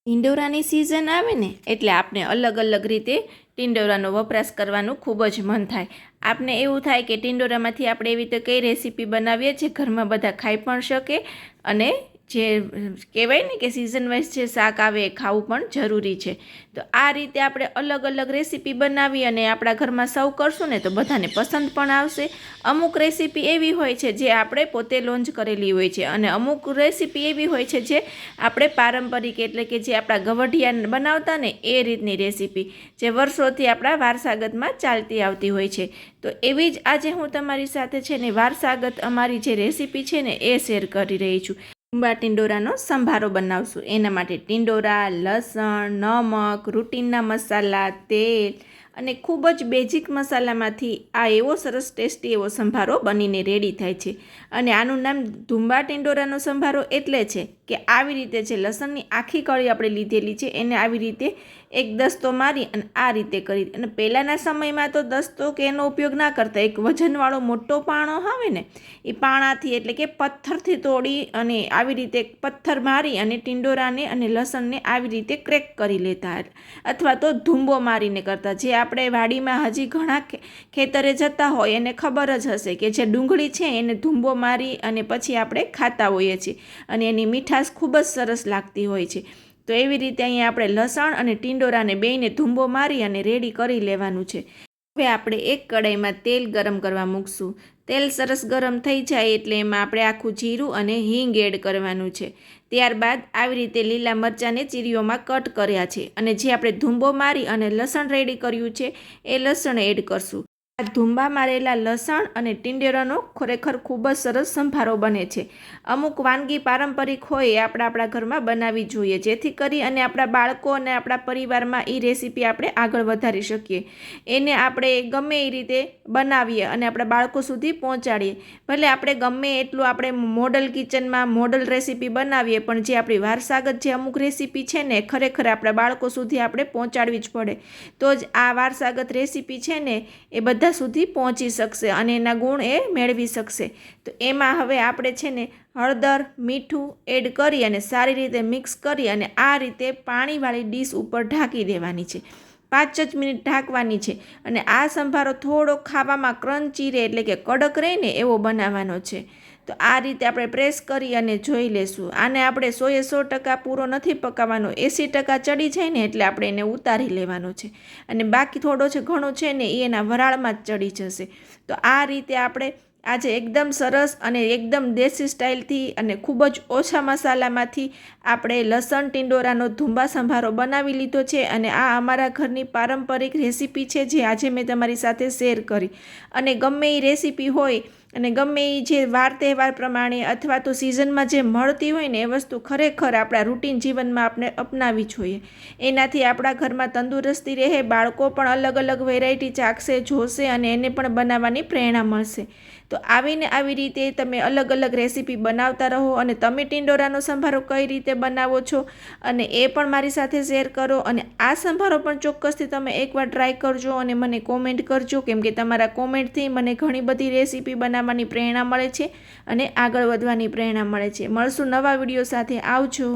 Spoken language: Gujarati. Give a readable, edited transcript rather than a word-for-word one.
ટિંડોરાની સિઝન આવે ને એટલે આપણે અલગ અલગ રીતે ટિંડોરાનો વપરાશ કરવાનું ખૂબ જ મન થાય. આપને એવું થાય કે ટિંડોરામાંથી આપણે એવી રીતે કઈ રેસીપી બનાવીએ જે ઘરમાં બધા ખાઈ પણ શકે અને જે કહેવાય ને કે સિઝન વાઇઝ જે શાક આવે એ ખાવું પણ જરૂરી છે. તો આ રીતે આપણે અલગ અલગ રેસીપી બનાવી અને આપણા ઘરમાં સર્વ કરશું ને તો બધાને પસંદ પણ આવશે. અમુક રેસીપી એવી હોય છે જે આપણે પોતે લોન્ચ કરેલી હોય છે અને અમુક રેસીપી એવી હોય છે જે આપણે પારંપરિક એટલે કે જે આપણા ગવઢિયા બનાવતા ને એ રીતની રેસીપી જે વર્ષોથી આપણા વારસાગતમાં ચાલતી આવતી હોય છે. તો એવી જ આજે હું તમારી સાથે છે ને વારસાગત અમારી જે રેસીપી છે ને એ શેર કરી રહી છું. ડુંબા ટિંડોરાનો સંભારો બનાવશું. એના માટે ટિંડોરા, લસણ, નમક, રૂટીનના મસાલા, તેલ અને ખૂબ જ બેઝિક મસાલામાંથી આ એવો સરસ ટેસ્ટી એવો સંભારો બનીને રેડી થાય છે. અને આનું નામ ડુંબા ટિંડોરાનો સંભારો એટલે છે કે આવી રીતે જે લસણની આખી કળી આપણે લીધેલી છે એને આવી રીતે એક દસ્તો મારી અને આ રીતે કરી. અને પહેલાંના સમયમાં તો દસ્તો કે એનો ઉપયોગ ના કરતા, એક વજનવાળો મોટો પાણો આવે ને એ પાણાથી એટલે કે પથ્થરથી તોડી અને આવી રીતે પથ્થર મારી અને ટિંડોરાને અને લસણને આવી રીતે ક્રેક કરી લેતા અથવા તો ધૂંબો મારીને કરતા. જે આપણે વાડીમાં હજી ઘણા ખેતરે જતા હોય એને ખબર જ હશે કે જે ડુંગળી છે એને ધૂંબો મારી અને પછી આપણે ખાતા હોઈએ છીએ અને એની મીઠાશ ખૂબ જ સરસ લાગતી હોય છે. તો એવી રીતે અહીંયા આપણે લસણ અને ટિંડોરાને બેયને ધૂંબો મારી અને રેડી કરી લેવાનું છે. હવે આપણે એક કડાઈમાં તેલ ગરમ કરવા મૂકશું. તેલ સરસ ગરમ થઈ જાય એટલે એમાં આપણે આખું જીરું અને હિંગ એડ કરવાનું છે. ત્યારબાદ આવી રીતે લીલા મરચાંને ચીરીઓમાં કટ કર્યા છે અને જે આપણે ધૂંબો મારી અને લસણ રેડી કર્યું છે એ લસણ એડ કરશું. આ ધૂંબા મારેલા લસણ અને ટિંડોરાનો ખરેખર ખૂબ જ સરસ સંભારો બને છે. અમુક વાનગી પારંપરિક હોય એ આપણા ઘરમાં બનાવવી જોઈએ જેથી કરી અને આપણા બાળકો અને આપણા પરિવારમાં એ રેસીપી આપણે આગળ વધારી શકીએ. એને આપણે ગમે એ રીતે બનાવીએ અને આપણા બાળકો સુધી પહોંચાડીએ. ભલે આપણે ગમે એટલું આપણે મોડલ કિચનમાં મોડલ રેસીપી બનાવીએ પણ જે આપણી વારસાગત જે અમુક રેસીપી છે ને ખરેખર આપણા બાળકો સુધી આપણે પહોંચાડવી જ પડે. તો જ આ વારસાગત રેસીપી છે ને એ બધા સુધી પહોંચી શકશે અને એના ગુણ એ મેળવી શકશે. તો એમાં હવે આપણે છે ને હળદર, મીઠું એડ કરી અને સારી રીતે મિક્સ કરી અને આ રીતે પાણીવાળી ડીશ ઉપર ઢાંકી દેવાની છે. 5 જ મિનિટ ઢાંકવાની છે અને આ સંભારો થોડો ખાવામાં ક્રન્ચી રહે એટલે કે કડક રહે ને એવો બનાવવાનો છે. તો આ રીતે આપણે પ્રેસ કરી અને જોઈ લેશું. આને આપણે 100% પૂરો નથી પકાવવાનો, 80% ચડી જાય ને એટલે આપણે એને ઉતારી લેવાનો છે અને બાકી થોડો છે ઘણો છે ને એ એના વરાળમાં જ ચડી જશે. તો આ રીતે આપણે આજે એકદમ સરસ અને એકદમ દેશી સ્ટાઇલથી અને ખૂબ જ ઓછા મસાલામાંથી આપણે લસણ ટિંડોરાનો ધૂંબા સંભારો બનાવી લીધો છે અને આ અમારા ઘરની પારંપરિક રેસીપી છે જે આજે મેં તમારી સાથે શેર કરી. અને ગમે એ રેસીપી હોય અને ગમે એ જે વાર તહેવાર પ્રમાણે અથવા તો સિઝનમાં જે મળતી હોય ને એ વસ્તુ ખરેખર આપણા રૂટીન જીવનમાં આપણે અપનાવવી જોઈએ. એનાથી આપણા ઘરમાં તંદુરસ્તી રહે, બાળકો પણ અલગ અલગ વેરાયટી ચાખશે, જોશે અને એને પણ બનાવવાની પ્રેરણા મળશે. તો આવીને આવી રીતે તમે અલગ અલગ રેસીપી બનાવતા રહો અને તમે ટિંડોરાનો સંભારો કઈ રીતે બનાવો છો અને એ પણ મારી સાથે શેર કરો. અને આ સંભારો પણ ચોક્કસથી તમે એકવાર ટ્રાય કરજો અને મને કોમેન્ટ કરજો કેમ કે તમારા કોમેન્ટથી મને ઘણી બધી રેસીપી બનાવવાની પ્રેરણા મળે છે અને આગળ વધવાની પ્રેરણા મળે છે. મળશું નવા વિડીયો સાથે. આવજો.